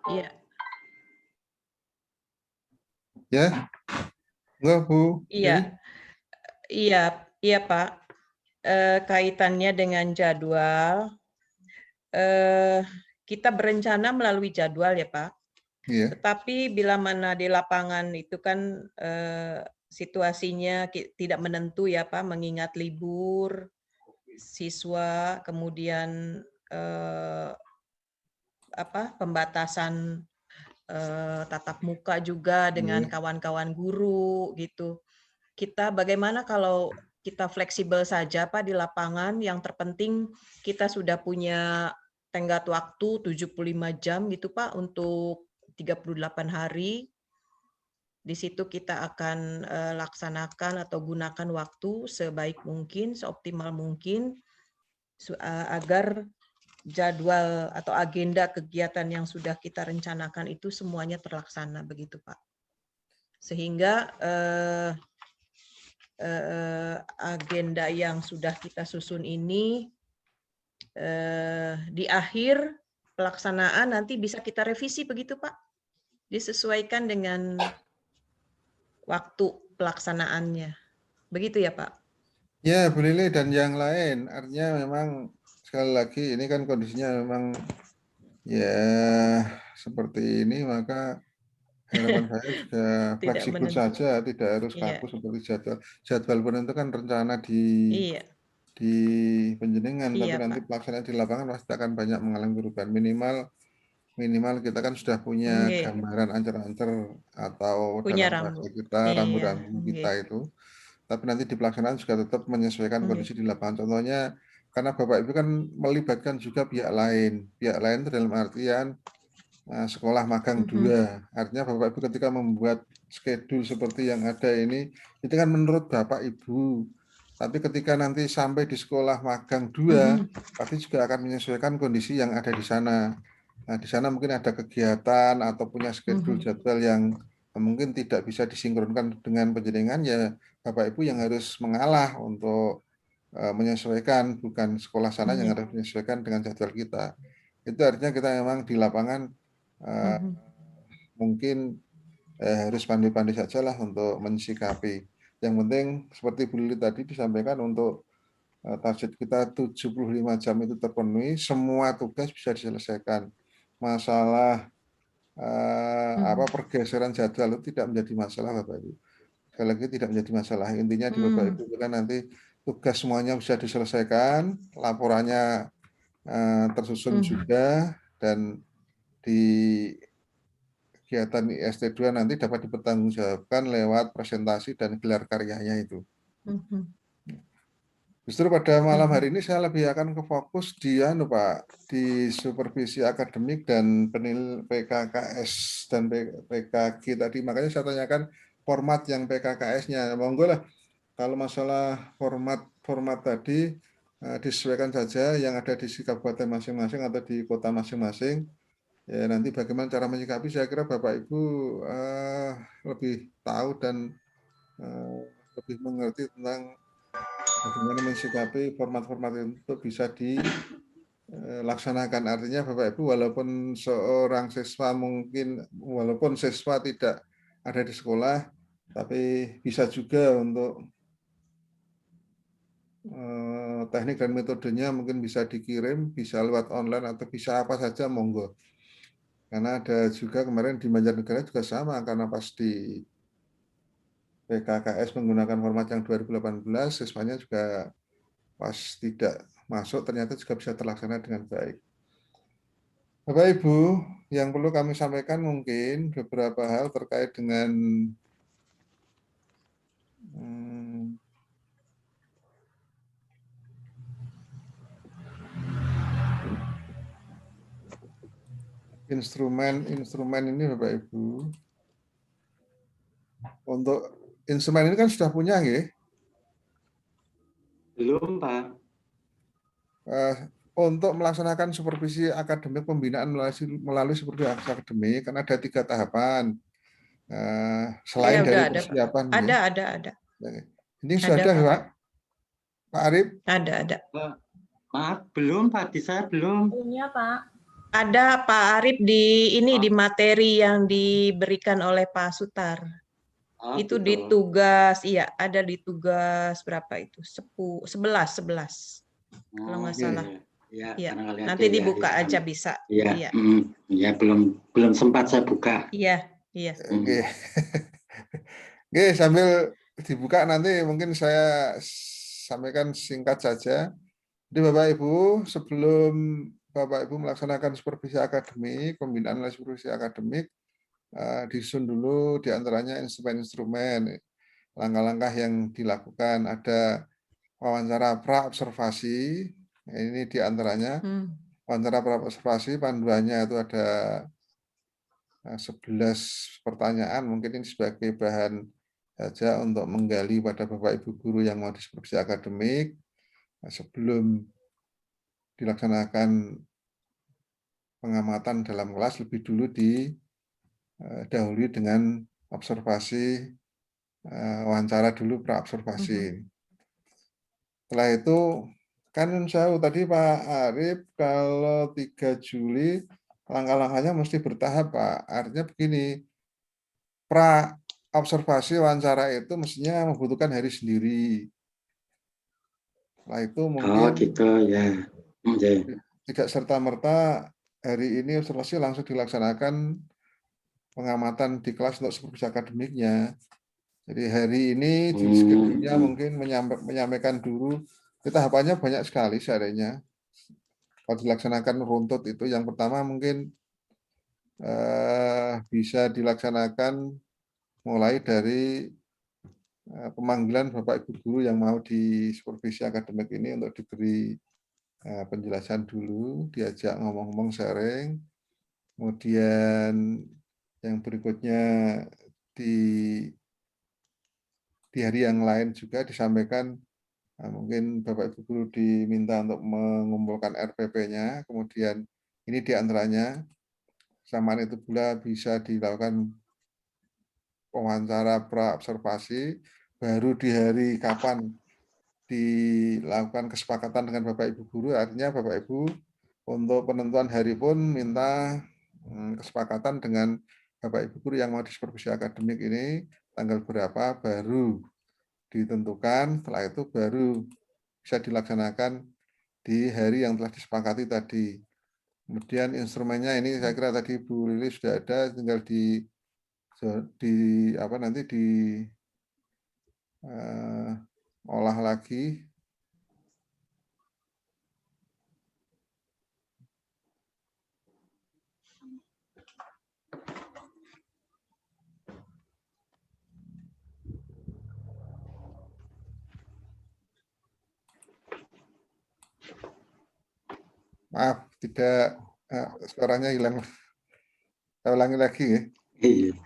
Iya. Ya, enggak Bu? Iya, Ini? iya, iya Pak. Kaitannya dengan jadwal, kita berencana melalui jadwal ya Pak. Iya. Tetapi bila mana di lapangan itu kan situasinya tidak menentu ya Pak, mengingat libur, siswa, kemudian pembatasan tatap muka juga dengan Iya. kawan-kawan guru gitu. Kita bagaimana kalau kita fleksibel saja Pak di lapangan, yang terpenting kita sudah punya tenggat waktu 75 jam gitu Pak untuk 38 hari. Di situ kita akan laksanakan atau gunakan waktu sebaik mungkin, seoptimal mungkin agar jadwal atau agenda kegiatan yang sudah kita rencanakan itu semuanya terlaksana begitu Pak. Sehingga agenda yang sudah kita susun ini di akhir pelaksanaan nanti bisa kita revisi begitu Pak? Disesuaikan dengan waktu pelaksanaannya. Begitu ya Pak? Ya, Bu Lili dan yang lain. Artinya memang sekali lagi ini kan kondisinya memang ya seperti ini, maka harapan saya juga Tidak fleksibel menentu. saja, tidak harus Iya, kaku seperti jadwal. Jadwal pun itu kan rencana iya, di penjenengan, tapi iya nanti Pak. pelaksanaan di lapangan pasti akan banyak mengalami perubahan. Minimal kita kan sudah punya Nggih, gambaran ancer-ancer atau punya dalam bahasa rambu. kita Iya, rambu-rambu nggih, kita itu. Tapi nanti di pelaksanaan juga tetap menyesuaikan nggih. kondisi di lapangan. Contohnya karena Bapak Ibu kan melibatkan juga pihak lain. Pihak lain itu dalam artian sekolah magang Mhm, 2. Artinya Bapak Ibu ketika membuat schedule seperti yang ada ini, itu kan menurut Bapak Ibu. Tapi ketika nanti sampai di sekolah magang 2, mhm, pasti juga akan menyesuaikan kondisi yang ada di sana. Nah, di sana mungkin ada kegiatan atau punya schedule mhm, jadwal yang mungkin tidak bisa disinkronkan dengan penjaringan, ya Bapak Ibu yang harus mengalah untuk menyesuaikan, bukan sekolah sana yang nggih, harus menyesuaikan dengan jadwal kita. Itu artinya kita memang di lapangan eh, mhm, mungkin harus pandai-pandai saja lah untuk mensikapi. Yang penting seperti Bu Lili tadi disampaikan, untuk target kita 75 jam itu terpenuhi, semua tugas bisa diselesaikan. Masalah mhm, pergeseran jadwal itu tidak menjadi masalah Bapak Ibu. Sekali lagi tidak menjadi masalah. Intinya di Bapak mmm, Ibu kan nanti tugas semuanya bisa diselesaikan, laporannya tersusun mhm, juga, dan di kegiatan IST2 nanti dapat dipertanggungjawabkan lewat presentasi dan gelar karyanya itu. mhm, Justru pada malam mhm, hari ini saya lebih akan ke fokus di Pak, di supervisi akademik dan penil PKKS dan PKG tadi. Makanya saya tanyakan format yang PKKS-nya. Monggo lah, kalau masalah format tadi disesuaikan saja yang ada di kabupaten masing-masing atau di kota masing-masing. Ya, nanti bagaimana cara menyikapi, saya kira Bapak Ibu lebih tahu dan lebih mengerti tentang bagaimana mensikapi format-format itu bisa dilaksanakan. Artinya Bapak Ibu, walaupun seorang siswa mungkin, walaupun siswa tidak ada di sekolah, tapi bisa juga untuk teknik dan metodenya mungkin bisa dikirim, bisa lewat online atau bisa apa saja, monggo. Karena ada juga kemarin di Banjarnegara juga sama, karena pas di PKKS menggunakan format yang 2018, siswanya juga pas tidak masuk ternyata juga bisa terlaksana dengan baik. Bapak Ibu, yang perlu kami sampaikan mungkin beberapa hal terkait dengan instrumen ini Bapak Ibu. Untuk instrumen ini kan sudah punya nggih? Belum, Pak. Untuk melaksanakan supervisi akademik pembinaan melalui supervisi akademik kan ada 3 tahapan. ya Selain udah dari ada Pak. persiapan ya. Ada. Ini sudah Ada ada Pak. Pak Arif? Ada. Maaf, belum Pak. Di saya belum. Punya Pak. Ada Pak Arif di ini di materi yang diberikan oleh Pak Sutar. Itu gitu. di tugas, iya ada di tugas berapa itu? 11. Kalau nggak salah. Ya, Iya. barangkali Nanti ada dibuka ya. aja bisa. Iya, Iya. ya belum sempat saya buka. Iya, iya. Oke. Oke, sambil dibuka nanti mungkin saya sampaikan singkat saja. Jadi Bapak Ibu, sebelum Bapak Ibu melaksanakan supervisi akademik, pembinaan oleh supervisi akademik, disusun dulu diantaranya instrumen-instrumen, langkah-langkah yang dilakukan. Ada wawancara pra-observasi, ini diantaranya. Wawancara pra-observasi, panduannya itu ada 11 pertanyaan, mungkin ini sebagai bahan saja untuk menggali pada Bapak Ibu guru yang mau disupervisi akademik sebelum dilaksanakan pengamatan dalam kelas, lebih dulu didahului dengan observasi, wawancara dulu pra-observasi. Setelah itu kan saya tadi Pak Arif kalau 3 Juli langkah-langkahnya mesti bertahap Pak. Artinya begini, pra-observasi wawancara itu mestinya membutuhkan hari sendiri. Setelah itu mungkin gitu ya. tidak serta-merta hari ini observasi langsung dilaksanakan pengamatan di kelas untuk supervisi akademiknya. Jadi hari ini di schedule-nya mungkin menyampaikan dulu, tahapannya banyak sekali seharusnya. Kalau dilaksanakan runtut itu yang pertama mungkin bisa dilaksanakan mulai dari pemanggilan Bapak Ibu guru yang mau di supervisi akademik ini untuk diberi penjelasan dulu, diajak ngomong-ngomong sharing. Kemudian yang berikutnya di hari yang lain juga disampaikan, mungkin Bapak Ibu guru diminta untuk mengumpulkan RPP-nya, kemudian ini diantaranya, samaan itu pula bisa dilakukan wawancara pra-observasi, baru di hari kapan dilakukan kesepakatan dengan Bapak Ibu guru, artinya Bapak Ibu untuk penentuan hari pun minta kesepakatan dengan Bapak Ibu guru yang mau disupervisi akademik ini, tanggal berapa baru ditentukan, setelah itu baru bisa dilaksanakan di hari yang telah disepakati tadi. Kemudian instrumennya ini saya kira tadi Bu Lili sudah ada, tinggal di apa nanti di olah lagi. Maaf, tidak, suaranya hilang. Saya ulangi lagi ya. Iya.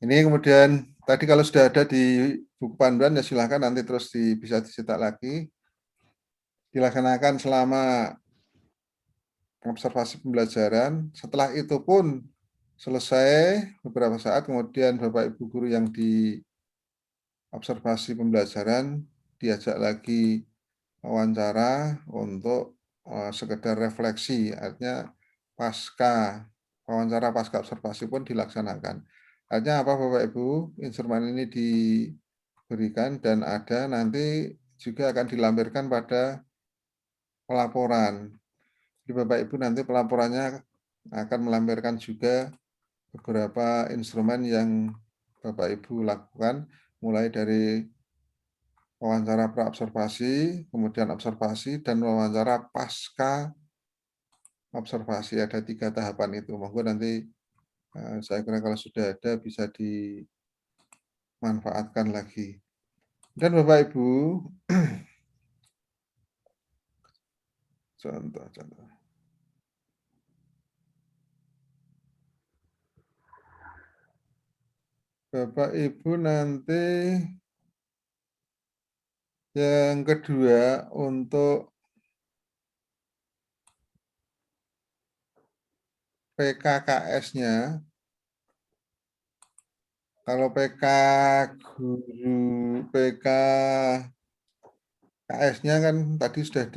Ini kemudian tadi kalau sudah ada di buku panduan ya silahkan nanti terus bisa dicetak lagi. Dilaksanakan selama observasi pembelajaran. Setelah itu pun selesai beberapa saat, kemudian Bapak Ibu guru yang di observasi pembelajaran diajak lagi wawancara untuk sekedar refleksi, artinya wawancara pasca observasi pun dilaksanakan. Artinya apa Bapak Ibu, instrumen ini diberikan dan ada nanti juga akan dilampirkan pada pelaporan. Jadi Bapak Ibu nanti pelaporannya akan melampirkan juga beberapa instrumen yang Bapak Ibu lakukan, mulai dari wawancara pra-observasi, kemudian observasi, dan wawancara pasca observasi. Ada 3 tahapan itu. Monggo nanti saya kira kalau sudah ada bisa dimanfaatkan lagi. Dan Bapak Ibu, contoh. Bapak Ibu nanti yang kedua untuk PKKS-nya Kalau PK guru, PK KS-nya kan tadi sudah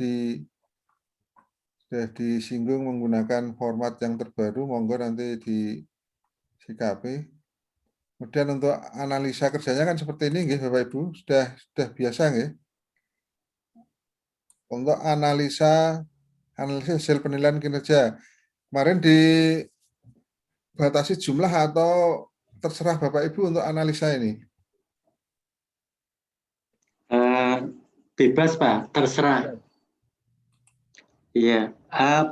disinggung menggunakan format yang terbaru, monggo nanti disikapi. Kemudian untuk analisa kerjanya kan seperti ini, nggih, Bapak Ibu, sudah biasa, nggih. Untuk analisis hasil penilaian kinerja. Kemarin dibatasi jumlah atau terserah Bapak Ibu untuk analisa ini? Bebas Pak, terserah. Iya,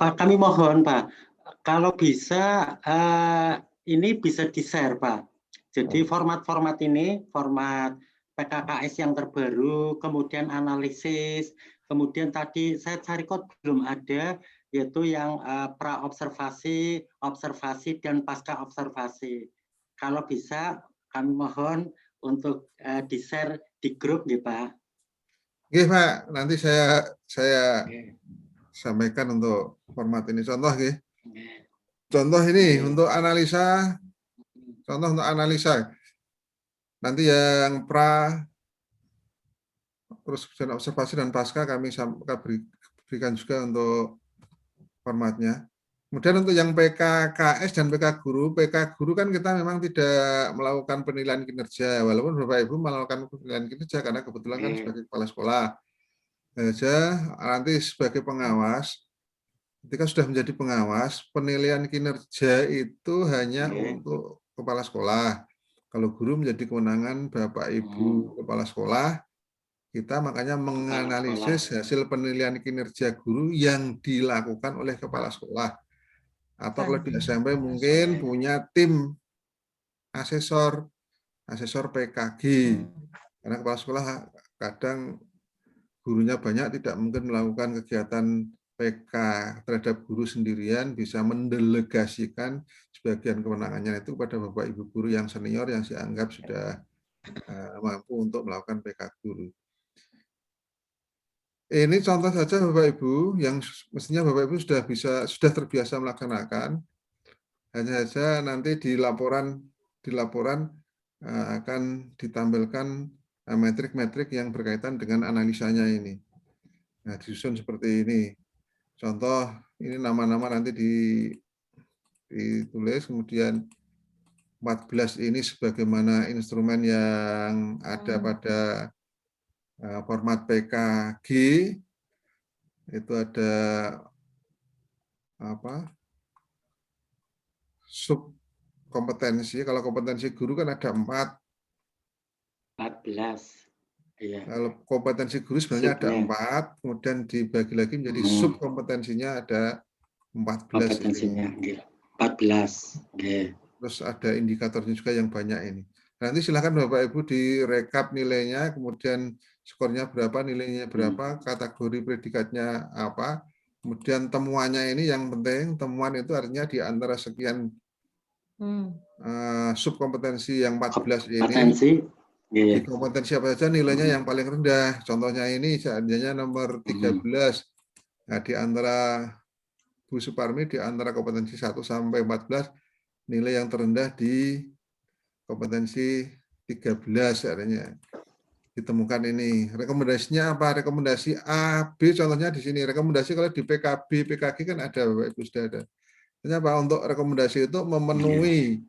Pak, kami mohon Pak, kalau bisa ini bisa di-share Pak. Jadi format-format ini, format PKKS yang terbaru, kemudian analisis, kemudian tadi saya cari kok belum ada, yaitu yang pra-observasi, observasi, dan pasca observasi. Kalau bisa, kami mohon untuk di-share di grup nih Pak. Oke Pak, nanti saya sampaikan untuk format ini. Contoh, nggih. Contoh ini untuk analisa. Contoh untuk analisa. Nanti yang pra, terus observasi dan pasca kami berikan juga untuk formatnya. Kemudian untuk yang PKKS dan PK guru kan kita memang tidak melakukan penilaian kinerja, walaupun Bapak Ibu melakukan penilaian kinerja karena kebetulan kan sebagai kepala sekolah. Saja nanti sebagai pengawas, ketika sudah menjadi pengawas, penilaian kinerja itu hanya untuk kepala sekolah. Kalau guru menjadi kewenangan Bapak Ibu kepala sekolah, kita makanya menganalisis hasil penilaian kinerja guru yang dilakukan oleh kepala sekolah. Atau kalau di SMP mungkin punya tim asesor PKG. Karena kepala sekolah kadang gurunya banyak, tidak mungkin melakukan kegiatan PK terhadap guru sendirian, bisa mendelegasikan sebagian kewenangannya itu pada Bapak Ibu guru yang senior yang dianggap sudah mampu untuk melakukan PK guru. Ini contoh saja Bapak Ibu yang mestinya Bapak Ibu sudah terbiasa melaksanakan. Hanya saja nanti di laporan akan ditampilkan metrik-metrik yang berkaitan dengan analisanya ini. Nah, disusun seperti ini. Contoh, ini nama-nama nanti ditulis, kemudian 14 ini sebagaimana instrumen yang ada pada format PKG, itu ada sub kompetensi. Kalau kompetensi guru kan ada 14. Iya. Kalau kompetensi guru sebenarnya ada 4, kemudian dibagi lagi menjadi sub kompetensinya ada 14. Kompetensinya 14. Terus ada indikatornya juga yang banyak ini. Nanti silakan Bapak Ibu direkap nilainya, kemudian skornya berapa, nilainya berapa, kategori predikatnya apa, kemudian temuannya ini yang penting. Temuan itu artinya di antara sekian subkompetensi yang 14 ini, di kompetensi apa saja nilainya yang paling rendah. Contohnya ini seandainya nomor 13. Nah, di antara Bu Suparmi, di antara kompetensi 1 sampai 14, nilai yang terendah di kompetensi 13 artinya ditemukan ini. Rekomendasinya apa? Rekomendasi A, B contohnya di sini. Rekomendasi kalau di PKB, PKG kan ada Bapak Ibu sudah ada. Ternyata untuk rekomendasi itu memenuhi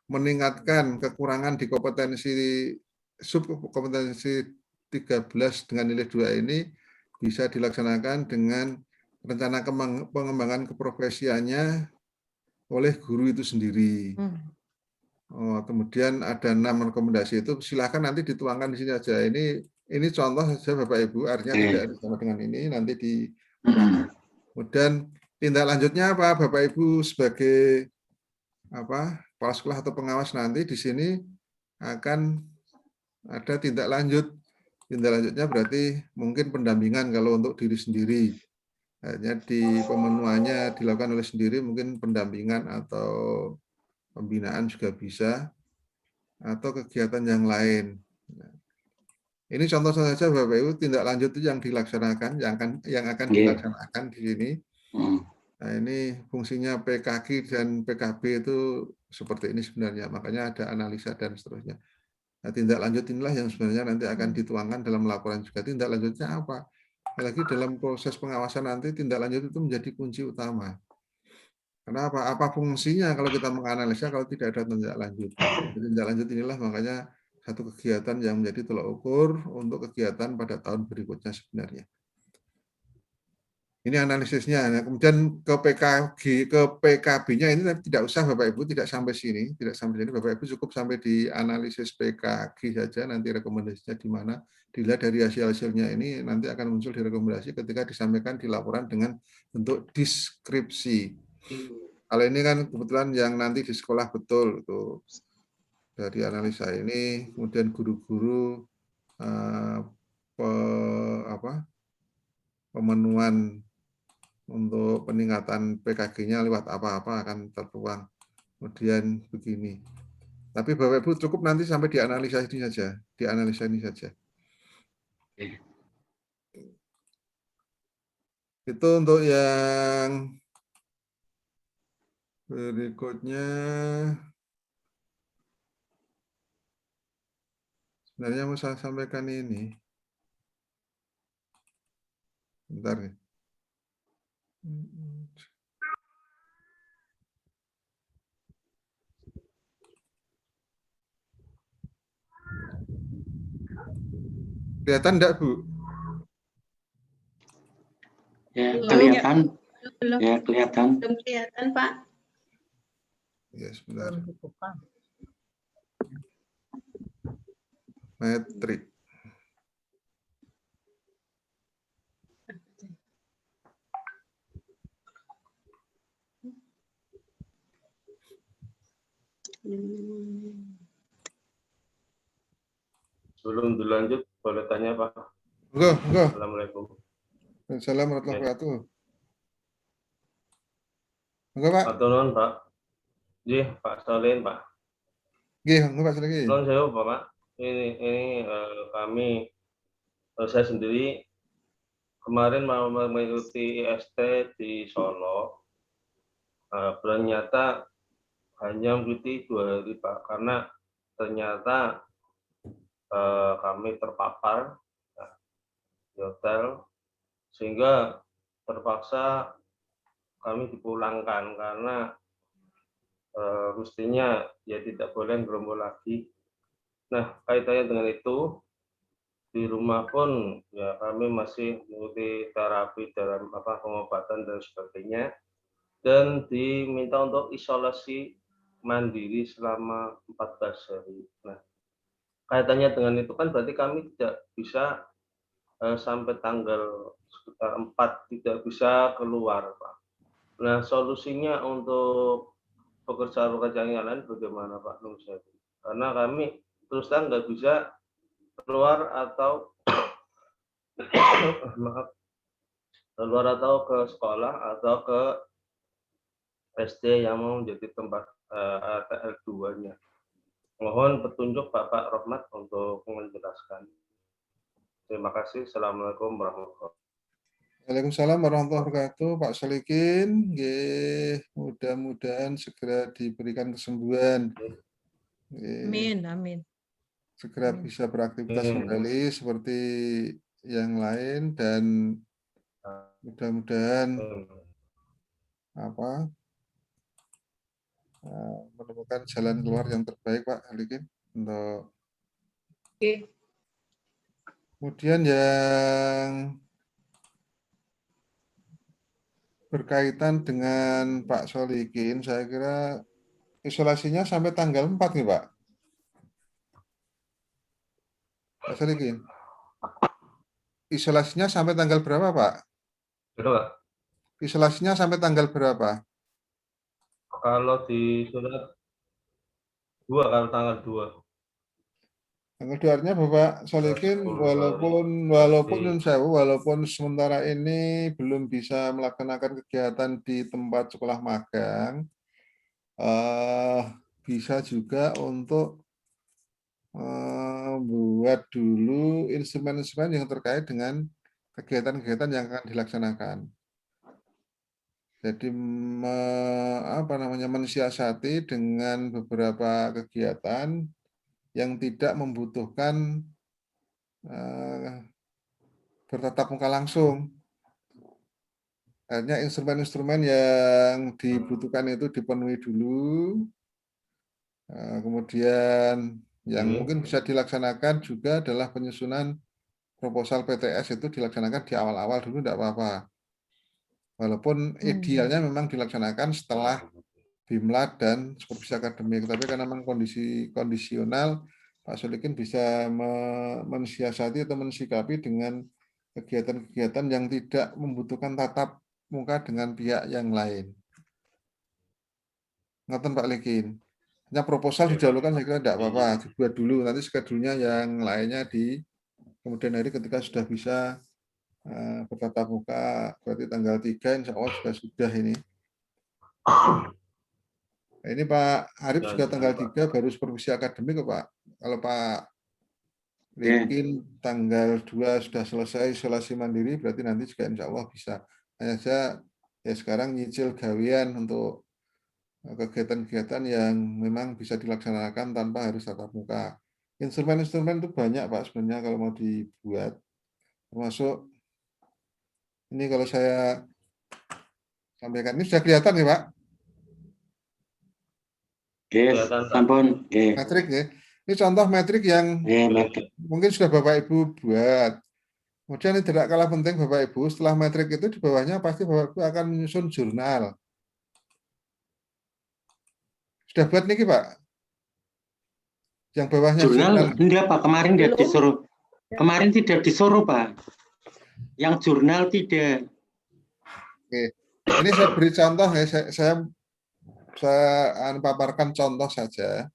meningkatkan kekurangan di kompetensi subkompetensi 13 dengan nilai 2 ini bisa dilaksanakan dengan rencana pengembangan keprofesiannya oleh guru itu sendiri. Kemudian ada 6 rekomendasi itu, silakan nanti dituangkan di sini aja. Ini contoh saja Bapak Ibu, artinya tidak ada sama dengan ini, nanti di kemudian tindak lanjutnya apa Bapak Ibu sebagai kepala sekolah atau pengawas nanti di sini akan ada tindak lanjut. Tindak lanjutnya berarti mungkin pendampingan kalau untuk diri sendiri. Hanya di pemenuhannya dilakukan oleh sendiri, mungkin pendampingan atau pembinaan juga bisa, atau kegiatan yang lain. Ini contoh saja Bapak Ibu tindak lanjut itu yang dilaksanakan, yang akan dilaksanakan di sini. Nah, ini fungsinya PKG dan PKB itu seperti ini sebenarnya, makanya ada analisa dan seterusnya. Nah, tindak lanjut inilah yang sebenarnya nanti akan dituangkan dalam laporan juga. Tindak lanjutnya apa? Apalagi dalam proses pengawasan nanti tindak lanjut itu menjadi kunci utama. Kenapa? Apa fungsinya kalau kita menganalisa kalau tidak ada tindak lanjut? Tindak lanjut inilah makanya satu kegiatan yang menjadi tolak ukur untuk kegiatan pada tahun berikutnya sebenarnya. Ini analisisnya. Nah, kemudian ke PKG, ke PKB-nya ini tidak usah Bapak Ibu, tidak sampai sini, tidak sampai sini. Bapak Ibu cukup sampai di analisis PKG saja. Nanti rekomendasinya di mana. Dilihat dari hasil-hasilnya ini nanti akan muncul di rekomendasi ketika disampaikan di laporan dengan bentuk deskripsi. Kalau ini kan kebetulan yang nanti di sekolah betul itu dari analisa ini, kemudian guru-guru pemenuhan untuk peningkatan PKG-nya lewat apa-apa akan tertuang. Kemudian begini. Tapi Bapak Ibu cukup nanti sampai dianalisa ini saja, dianalisa ini saja. Itu untuk yang berikutnya. Sebenarnya mau saya sampaikan ini. Bentar nih. Kelihatan enggak, Bu? Ya, kelihatan. Belum. Ya, kelihatan. Belum kelihatan, Pak. Ya, sebentar. Metrik. Sebelum dilanjut, boleh tanya Pak? Enggak. Assalamualaikum. Assalamualaikum warahmatullahi wabarakatuh. Enggak, Pak? Atau non Pak? Ji, Pak Solin Pak. Nggih, enggak Pak lagi. Non saya Pak. Ini kami, saya sendiri kemarin mau mengikuti IST di Solo. Ternyata hanya mengikuti 2 hari Pak, karena ternyata kami terpapar di hotel, sehingga terpaksa kami dipulangkan karena mestinya ya tidak boleh gerombol lagi. Nah, kaitannya dengan itu, di rumah pun ya kami masih mengikuti terapi dalam pengobatan dan sebagainya, dan diminta untuk isolasi mandiri selama 14 hari. Nah, kaitannya dengan itu kan berarti kami tidak bisa sampai tanggal sekitar 4 tidak bisa keluar, Pak. Nah, solusinya untuk pekerjaan-pekerjaan yang lain bagaimana Pak Nusadi? Karena kami terus terang nggak bisa keluar atau keluar atau ke sekolah atau ke SD yang mau menjadi tempat ATL2-nya. Mohon petunjuk Bapak Rohmat untuk menjelaskan. Terima kasih. Assalamualaikum warahmatullahi wabarakatuh. Waalaikumsalam warahmatullahi wabarakatuh. Pak Solikin, mudah-mudahan segera diberikan kesembuhan. Amin. Segera bisa beraktivitas kembali seperti yang lain dan mudah-mudahan menemukan jalan keluar yang terbaik, Pak Solikin, untuk. Kemudian yang berkaitan dengan Pak Solikin, saya kira isolasinya sampai tanggal 4 nih, Pak. Pak Solikin. Isolasinya sampai tanggal berapa, Pak? Berapa? Isolasinya sampai tanggal berapa? Kalau di surat 2, kalau tanggal 2. Tanggal 2 artinya Bapak Solikin walaupun sementara ini belum bisa melaksanakan kegiatan di tempat sekolah magang, bisa juga untuk buat dulu instrumen-instrumen yang terkait dengan kegiatan-kegiatan yang akan dilaksanakan. Jadi mensiasati dengan beberapa kegiatan yang tidak membutuhkan bertatap muka langsung. Akhirnya instrumen-instrumen yang dibutuhkan itu dipenuhi dulu. Kemudian yang mungkin bisa dilaksanakan juga adalah penyusunan proposal PTS itu dilaksanakan di awal-awal dulu, tidak apa-apa. Walaupun idealnya memang dilaksanakan setelah BIMLAT dan supervisi akademik, tapi karena memang kondisi kondisional, Pak Solikin bisa mensiasati atau mensikapi dengan kegiatan-kegiatan yang tidak membutuhkan tatap muka dengan pihak yang lain. Ngoten Pak Likin. Hanya proposal didahulukan saya kira tidak apa-apa, dibuat dulu, nanti schedule-nya yang lainnya di kemudian hari ketika sudah bisa bertatap muka, berarti tanggal 3 insya Allah sudah ini. Nah, ini Pak Arif juga tanggal 3 baru supervisi akademik kok Pak. Kalau Pak Likin tanggal 2 sudah selesai isolasi mandiri, berarti nanti juga insya Allah bisa. Hanya saja ya sekarang nyicil gawean untuk kegiatan-kegiatan yang memang bisa dilaksanakan tanpa harus tatap muka. Instrumen-instrumen itu banyak Pak sebenarnya kalau mau dibuat. Termasuk ini kalau saya sampaikan, ini sudah kelihatan ya Pak? Sampun. Metrik ya. Ini contoh metrik yang mungkin sudah Bapak Ibu buat. Kemudian ini tidak kalah penting Bapak Ibu, setelah metrik itu di bawahnya pasti Bapak Ibu akan menyusun jurnal. Sudah buat nih Pak? Yang bawahnya jurnal. Enggak Pak, kemarin tidak disuruh. Kemarin tidak disuruh Pak. Yang jurnal tidak. Oke. Ini saya beri contoh ya, saya paparkan contoh saja.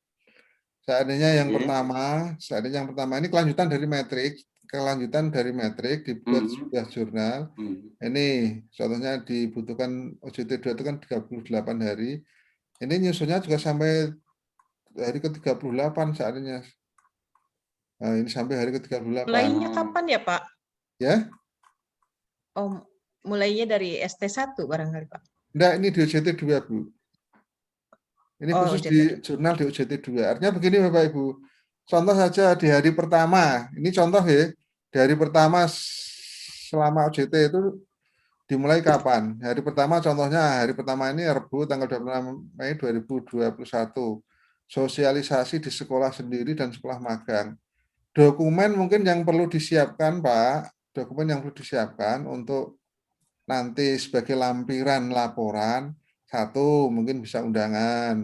Seandainya yang pertama ini kelanjutan dari metrik dibuat sebuah jurnal. Ini contohnya dibutuhkan OJT 2 itu kan 38 hari. Ini nyusunnya juga sampai hari ke-38 seandainya. Nah, ini sampai hari ke-38. Mulainya kapan ya, Pak? Ya? Oh, mulainya dari ST1 barangkali, Pak. Enggak, ini di OJT 2, Bu. Ini khusus di jurnal di OJT 2. Artinya begini Bapak Ibu. Contoh saja di hari pertama. Ini contoh ya. Di hari pertama selama OJT itu dimulai kapan? Hari pertama contohnya hari pertama ini Rabu tanggal 26 Mei 2021. Sosialisasi di sekolah sendiri dan sekolah magang. Dokumen mungkin yang perlu disiapkan Pak. Dokumen yang perlu disiapkan untuk nanti sebagai lampiran laporan. 1, mungkin bisa undangan.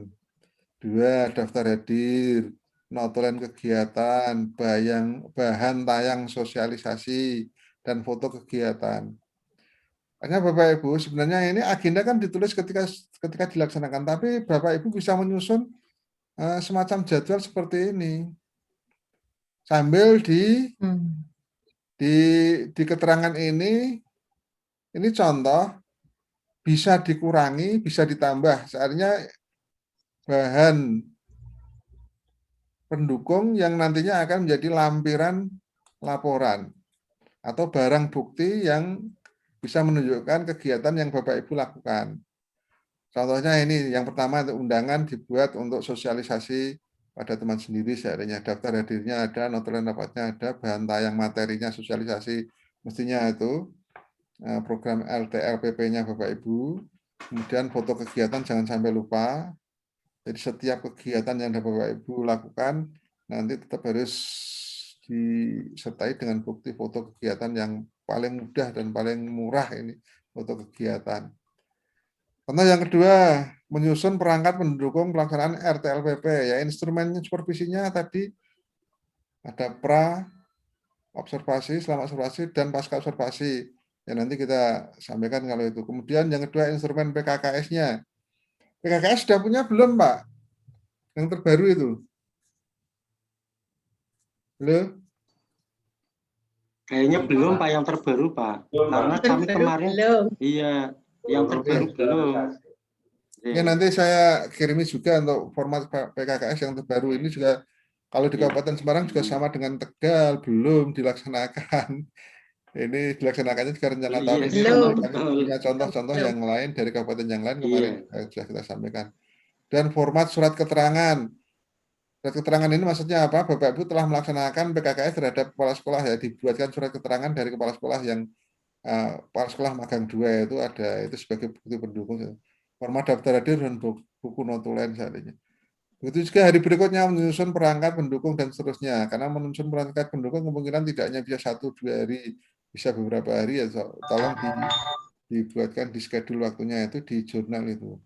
2, daftar hadir, notulen kegiatan, bahan tayang sosialisasi, dan foto kegiatan. Hanya Bapak Ibu, sebenarnya ini agenda kan ditulis ketika dilaksanakan, tapi Bapak Ibu bisa menyusun semacam jadwal seperti ini. Sambil di keterangan ini contoh, bisa dikurangi, bisa ditambah. Seandainya bahan pendukung yang nantinya akan menjadi lampiran laporan atau barang bukti yang bisa menunjukkan kegiatan yang Bapak Ibu lakukan. Contohnya ini, yang pertama undangan dibuat untuk sosialisasi pada teman sendiri, seandainya daftar hadirnya ada, notulen rapatnya ada, bahan tayang materinya sosialisasi mestinya itu, program LTLPP-nya Bapak Ibu, kemudian foto kegiatan jangan sampai lupa. Jadi setiap kegiatan yang Bapak Ibu lakukan nanti tetap harus disertai dengan bukti foto kegiatan yang paling mudah dan paling murah ini, foto kegiatan. Contoh yang kedua, menyusun perangkat pendukung pelaksanaan RTLPP. Ya, instrumen supervisinya tadi ada pra, observasi, selama observasi, dan pasca observasi. Ya, nanti kita sampaikan kalau itu. Kemudian yang kedua, instrumen PKKS-nya. PKKS sudah punya belum, Pak? Yang terbaru itu. Halo? Kayaknya belum, Pak, yang terbaru, Pak. Karena kami kemarin, iya, yang terbaru belum. Ya, nanti saya kirimi juga untuk format PKKS yang terbaru ini juga, kalau di Kabupaten Semarang juga sama dengan Tegal, belum dilaksanakan. Ini dilaksanakannya juga rencana Iya, tahun ini, Belum. tapi kami betul. punya contoh-contoh Belum. yang lain dari kabupaten yang lain Iya. kemarin sudah kita sampaikan. Dan format surat keterangan. Surat keterangan ini maksudnya apa? Bapak Ibu telah melaksanakan PKKS terhadap kepala sekolah ya, dibuatkan surat keterangan dari kepala sekolah yang kepala sekolah magang 2 itu ada itu sebagai bukti pendukung. Format daftar hadir dan buku notulen seandainya. Begitu juga hari berikutnya menyusun perangkat pendukung dan seterusnya. Karena menyusun perangkat pendukung kemungkinan tidak hanya bisa 1-2 hari, bisa beberapa hari ya. Tolong dibuatkan di schedule waktunya itu di jurnal itu.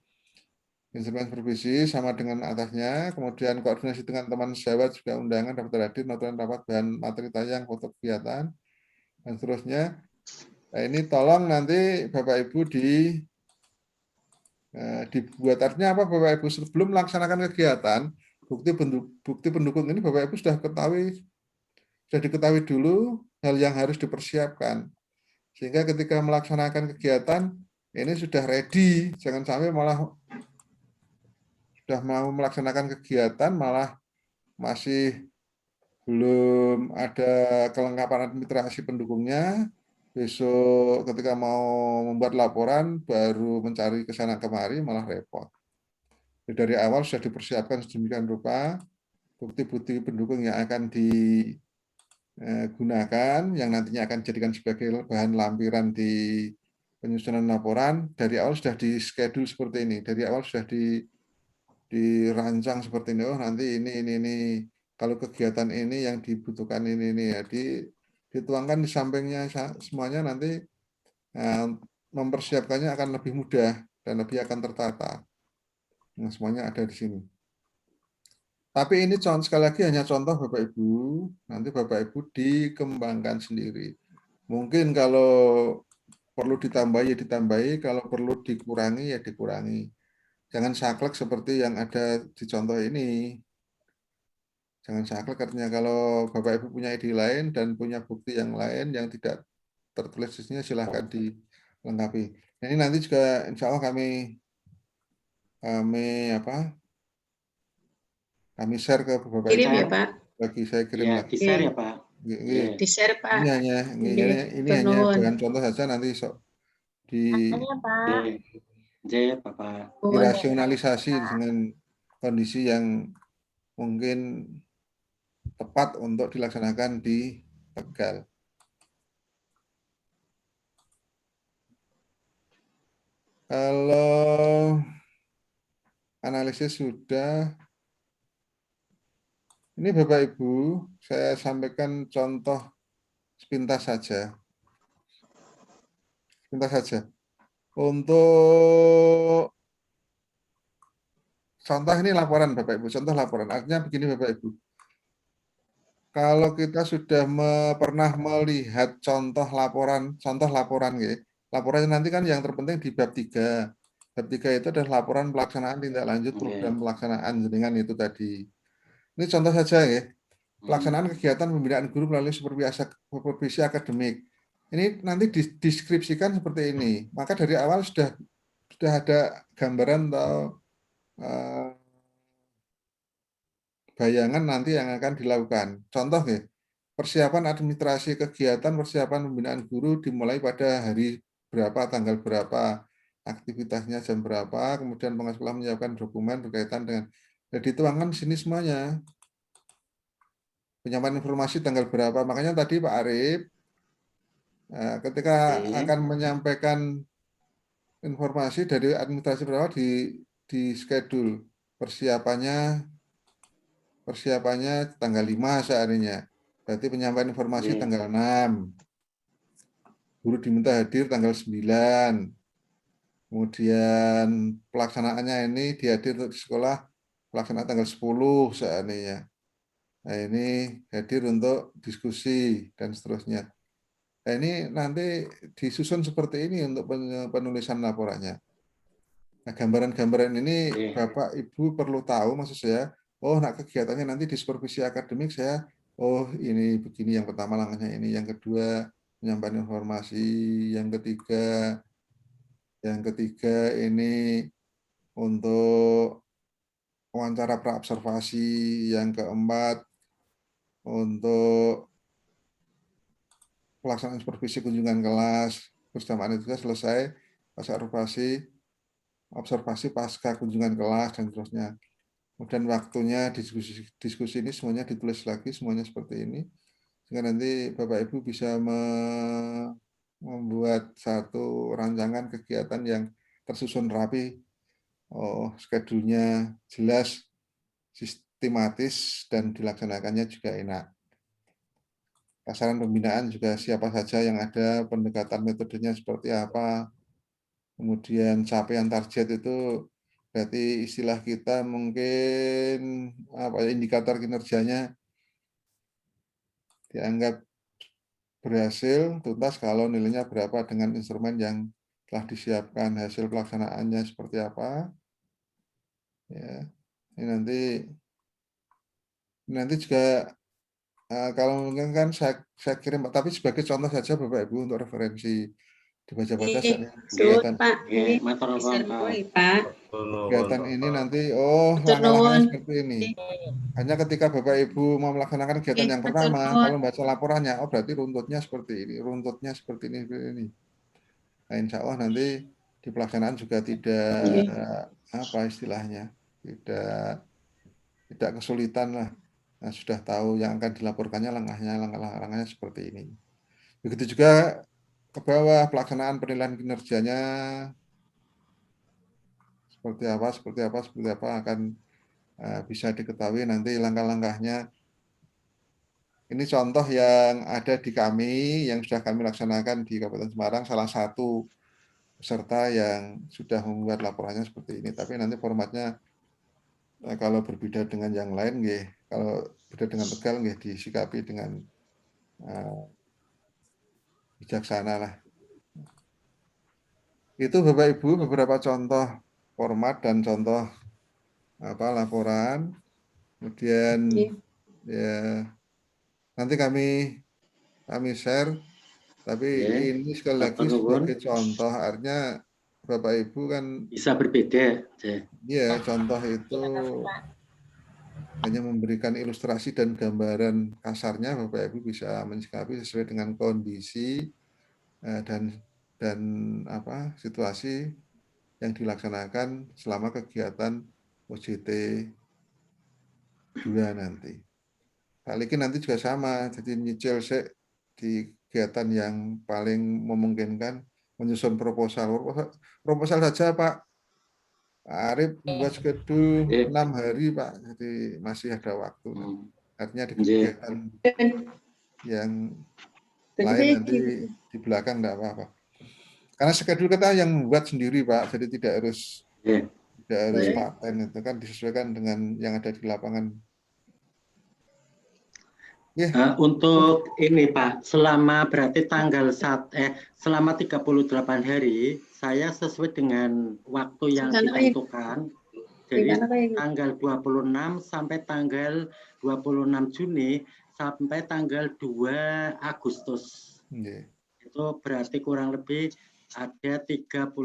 Instrumen supervisi sama dengan atasnya, kemudian koordinasi dengan teman sejawat juga undangan daftar hadir, notulen rapat, bahan materi tayang, foto kegiatan, dan seterusnya. Nah ini tolong nanti Bapak Ibu dibuat, artinya apa Bapak Ibu sebelum melaksanakan kegiatan, bukti pendukung ini Bapak Ibu sudah diketahui dulu hal yang harus dipersiapkan. Sehingga ketika melaksanakan kegiatan ini sudah ready, jangan sampai malah sudah mau melaksanakan kegiatan malah masih belum ada kelengkapan administrasi pendukungnya. Besok ketika mau membuat laporan baru mencari ke sana kemari malah repot. Jadi dari awal sudah dipersiapkan sedemikian rupa bukti-bukti pendukung yang akan digunakan, yang nantinya akan dijadikan sebagai bahan lampiran di penyusunan laporan. Dari awal sudah di schedule seperti ini, dari awal sudah dirancang seperti ini. Oh nanti ini. Kalau kegiatan ini yang dibutuhkan ini ya dituangkan di sampingnya semuanya nanti mempersiapkannya akan lebih mudah dan lebih akan tertata. Nah, semuanya ada di sini. Tapi ini sekali lagi hanya contoh Bapak Ibu, nanti Bapak Ibu dikembangkan sendiri. Mungkin kalau perlu ditambahi ya ditambahi, kalau perlu dikurangi ya dikurangi. Jangan saklek seperti yang ada di contoh ini. Jangan saklek artinya kalau Bapak Ibu punya ide lain dan punya bukti yang lain yang tidak tertulis di sini silahkan dilengkapi. Ini nanti juga insya Allah kami share ke Bapak Kirim Ibu. ya Pak. Bagi saya kirim Iya, lagi. di-share ya Pak. Iya. Di-share Pak. Ini hanya bahan contoh saja nanti Bapak. dirasionalisasi dengan kondisi yang mungkin tepat untuk dilaksanakan di Tegal. Kalau analisis sudah, ini Bapak Ibu, saya sampaikan contoh sepintas saja. Untuk contoh ini laporan Bapak Ibu, contoh laporan. Artinya begini Bapak Ibu. Kalau kita sudah pernah melihat contoh laporan ya. Laporannya nanti kan yang terpenting di bab 3. Bab 3 itu adalah laporan pelaksanaan tindak lanjut program pelaksanaan dengan itu tadi. Ini contoh saja ya. Pelaksanaan kegiatan pembinaan guru melalui supervisi akademik. Ini nanti dideskripsikan seperti ini. Maka dari awal sudah ada gambaran atau bayangan nanti yang akan dilakukan. Contoh ya, persiapan administrasi kegiatan, persiapan pembinaan guru dimulai pada hari berapa, tanggal berapa, aktivitasnya jam berapa, kemudian pengawas sekolah menyiapkan dokumen berkaitan dengan, jadi dituangkan sini semuanya. Penyampaian informasi tanggal berapa, makanya tadi Pak Arif, ketika akan menyampaikan informasi dari administrasi berapa di schedule persiapannya tanggal 5 seandainya. Berarti penyampaian informasi tanggal 6. Guru diminta hadir tanggal 9. Kemudian pelaksanaannya ini dihadir di sekolah pelaksanaan tanggal 10 seandainya. Nah ini hadir untuk diskusi dan seterusnya. Nah ini nanti disusun seperti ini untuk penulisan laporannya. Nah gambaran-gambaran ini Bapak Ibu perlu tahu maksud saya. Oh, kegiatannya nanti di supervisi akademik saya, oh ini begini yang pertama langkahnya ini, yang kedua penyampaian informasi, yang ketiga ini untuk wawancara praobservasi, yang keempat untuk pelaksanaan supervisi kunjungan kelas, bersamaan itu juga selesai observasi pasca kunjungan kelas dan seterusnya. Kemudian waktunya diskusi ini semuanya ditulis lagi, semuanya seperti ini. Sehingga nanti Bapak Ibu bisa membuat satu rancangan kegiatan yang tersusun rapi, schedule-nya jelas, sistematis, dan dilaksanakannya juga enak. Sasaran pembinaan juga siapa saja yang ada, pendekatan metodenya seperti apa, kemudian capaian target itu berarti istilah kita mungkin indikator kinerjanya dianggap berhasil tuntas kalau nilainya berapa dengan instrumen yang telah disiapkan, hasil pelaksanaannya seperti apa. Ya, ini nanti juga kalau mungkin kan saya kirim, tapi sebagai contoh saja Bapak Ibu untuk referensi dibaca-baca kegiatan Pak, ini Pak. Kegiatan ini nanti langkah-langkahnya seperti ini. Hanya ketika Bapak Ibu mau melaksanakan kegiatan yang pertama, kalau baca laporannya, berarti runtutnya seperti ini, runtutnya seperti ini, seperti ini. Nah, insya Allah nanti di pelaksanaan juga tidak apa istilahnya, tidak kesulitan lah. Nah, sudah tahu yang akan dilaporkannya langkah-langkahnya seperti ini. Begitu juga ke bawah pelaksanaan penilaian kinerjanya seperti apa akan bisa diketahui nanti langkah-langkahnya. Ini contoh yang ada di kami yang sudah kami laksanakan di Kabupaten Semarang, salah satu peserta yang sudah membuat laporannya seperti ini. Tapi nanti formatnya kalau berbeda dengan yang lain, kalau berbeda dengan Tegal, disikapi dengan bijaksana lah. Itu Bapak Ibu beberapa contoh format dan contoh laporan. Kemudian ya nanti kami share. Tapi ini sekali lagi sebagai contoh, artinya Bapak Ibu kan bisa berbeda. Iya, contoh itu hanya memberikan ilustrasi dan gambaran kasarnya, Bapak Ibu bisa mensikapi sesuai dengan kondisi dan situasi yang dilaksanakan selama kegiatan OJT 2 nanti. Balikin nanti juga sama, jadi nyicil di kegiatan yang paling memungkinkan, menyusun proposal saja Pak Arif membuat schedule 6 hari Pak, jadi masih ada waktu. Artinya di kegiatan yang lain nanti di belakang enggak apa-apa. Karena schedule kita yang membuat sendiri Pak, jadi tidak harus paten, itu kan disesuaikan dengan yang ada di lapangan. Untuk ini Pak, selama berarti selama 38 hari, saya sesuai dengan waktu yang ditentukan. Jadi tanggal 26 sampai tanggal 26 Juni sampai tanggal 2 Agustus. Itu berarti kurang lebih ada 38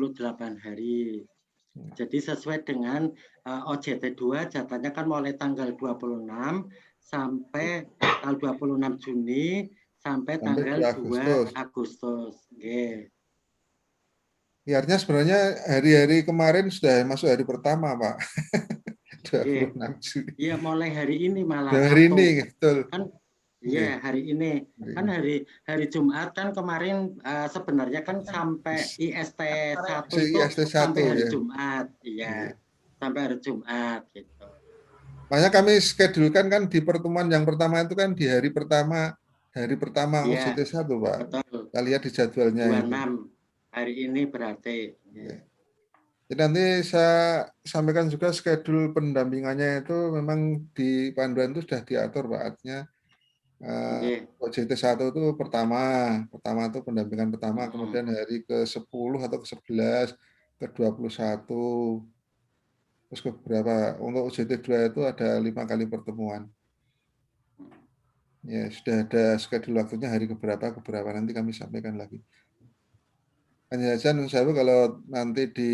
hari. Jadi sesuai dengan OJT 2 jatuhnya kan mulai tanggal 26 sampai tanggal 26 Juni sampai tanggal 2 Agustus. Ya, artinya sebenarnya hari-hari kemarin sudah masuk hari pertama, Pak. 26 Juni. Iya, mulai hari ini malah. Hari ini, betul. Kan iya, hari ini. Kan hari Jumat kan kemarin sebenarnya kan sampai IST 1 itu sampai hari Jumat. Iya. Sampai hari Jumat gitu. Makanya kami schedulekan kan di pertemuan yang pertama itu kan di hari pertama OJT 1, Pak. Betul. Kita lihat di jadwalnya 26 itu. Hari ini berarti. Jadi nanti saya sampaikan juga schedule pendampingannya itu memang di panduan itu sudah diatur, Pak. Artinya OJT 1 itu pertama itu pendampingan pertama, kemudian hari ke-10 atau ke-11, ke-21. Terus untuk OJT 2 itu ada 5 kali pertemuan. Ya, sudah ada schedule waktunya hari keberapa nanti kami sampaikan lagi. Hanya saja kalau nanti di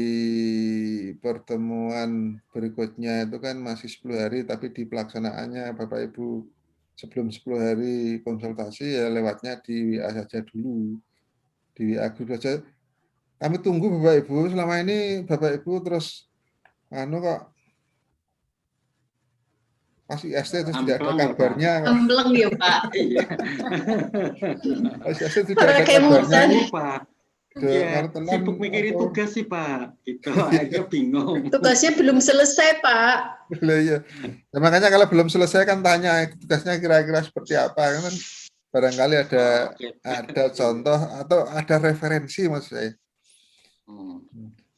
pertemuan berikutnya itu kan masih 10 hari, tapi di pelaksanaannya Bapak Ibu sebelum 10 hari konsultasi ya lewatnya di WA saja dulu. Di WA grup saja. Kami tunggu Bapak Ibu, selama ini Bapak Ibu terus kok pas IST terus tidak ada kabarnya. Ambleng ya Pak. Iya. Pas IST tidak ada Kayak kabarnya. Sibuk, Pak. Iya, Sibuk mikirin tugas sih Pak. Gitu, akhirnya bingung. Tugasnya belum selesai Pak. Iya. Ya, makanya kalau belum selesai kan tanya tugasnya kira-kira seperti apa kan barangkali ada contoh atau ada referensi maksud saya.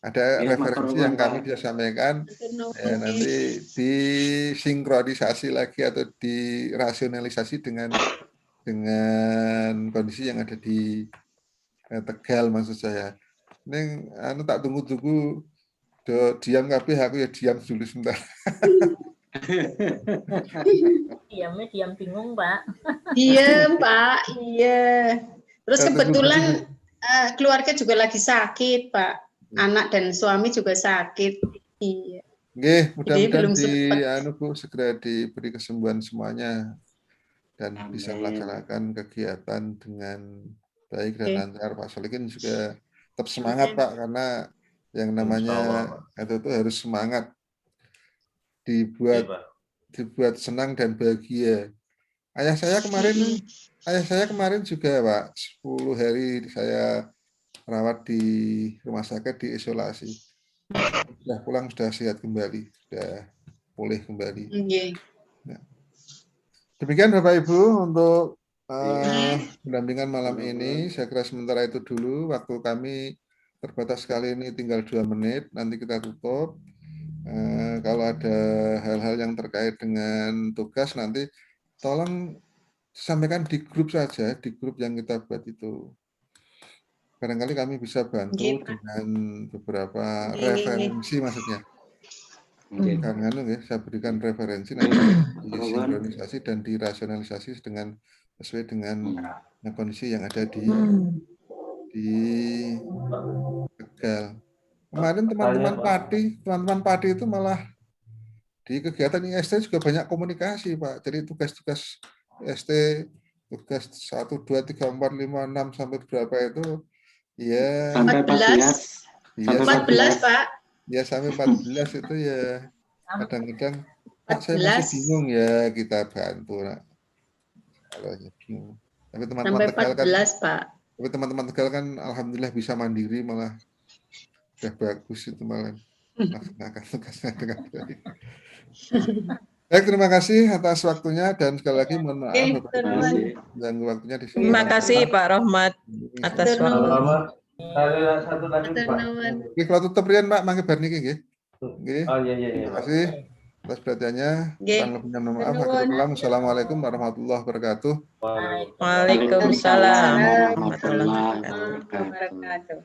Ada Ya, referensi yang kami bisa sampaikan ya, nanti disinkronisasi lagi atau dirasionalisasi dengan kondisi yang ada di Tegal maksud saya. Ini tak tunggu-tunggu diam kabeh aku ya diam dulu sebentar. Diam bingung, Pak. Iya, Pak. Iya. Terus kebetulan keluarga juga lagi sakit, Pak. Anak dan suami juga sakit. Iya. Nggih, mudah-mudahan Bu segera diberi kesembuhan semuanya dan bisa melaksanakan kegiatan dengan baik dan lancar. Pak Solikin juga tetap semangat Pak, karena yang namanya itu harus semangat, dibuat senang dan bahagia. Ayah saya kemarin juga Pak 10 hari saya rawat di rumah sakit, di isolasi. Sudah pulang, sudah sehat kembali, sudah pulih kembali. Nah, demikian Bapak Ibu untuk pendampingan malam ini. Saya kira sementara itu dulu, waktu kami terbatas sekali ini tinggal 2 menit, nanti kita tutup. Kalau ada hal-hal yang terkait dengan tugas nanti tolong sampaikan di grup saja, di grup yang kita buat itu. Barangkali kami bisa bantu dengan beberapa referensi maksudnya. Karena saya berikan referensi nanti disinkronisasi dan dirasionalisasi sesuai dengan kondisi yang ada di Tegal. Kemarin teman-teman Pati itu malah di kegiatan IST juga banyak komunikasi Pak. Jadi tugas-tugas IST, tugas 1, 2, 3, 4, 5, 6 sampai berapa itu ya sampai 14. Iya, 14 Pak. Ya sampai 14 itu ya kadang-kadang Pak saya masih bingung ya, kita bantu kalau bingung. Tapi teman-teman Tegal kan, Pak. Tapi teman-teman Tegal kan alhamdulillah bisa mandiri, malah udah bagus itu, malah melaksanakan tugasnya dengan baik. Baik, terima kasih atas waktunya dan sekali lagi mohon maaf Bapak Ibu ganggu waktunya di sini. Terima kasih Pak Rohmat atas waktunya. Satu lagi Pak. Oke, kalau tutup rian Pak, mangke bar niki nggih. Nggih. Oh iya. Terima kasih atas perhatiannya. Kurang lebihnya mohon maaf. Assalamualaikum warahmatullahi wabarakatuh. Waalaikumsalam warahmatullahi wabarakatuh.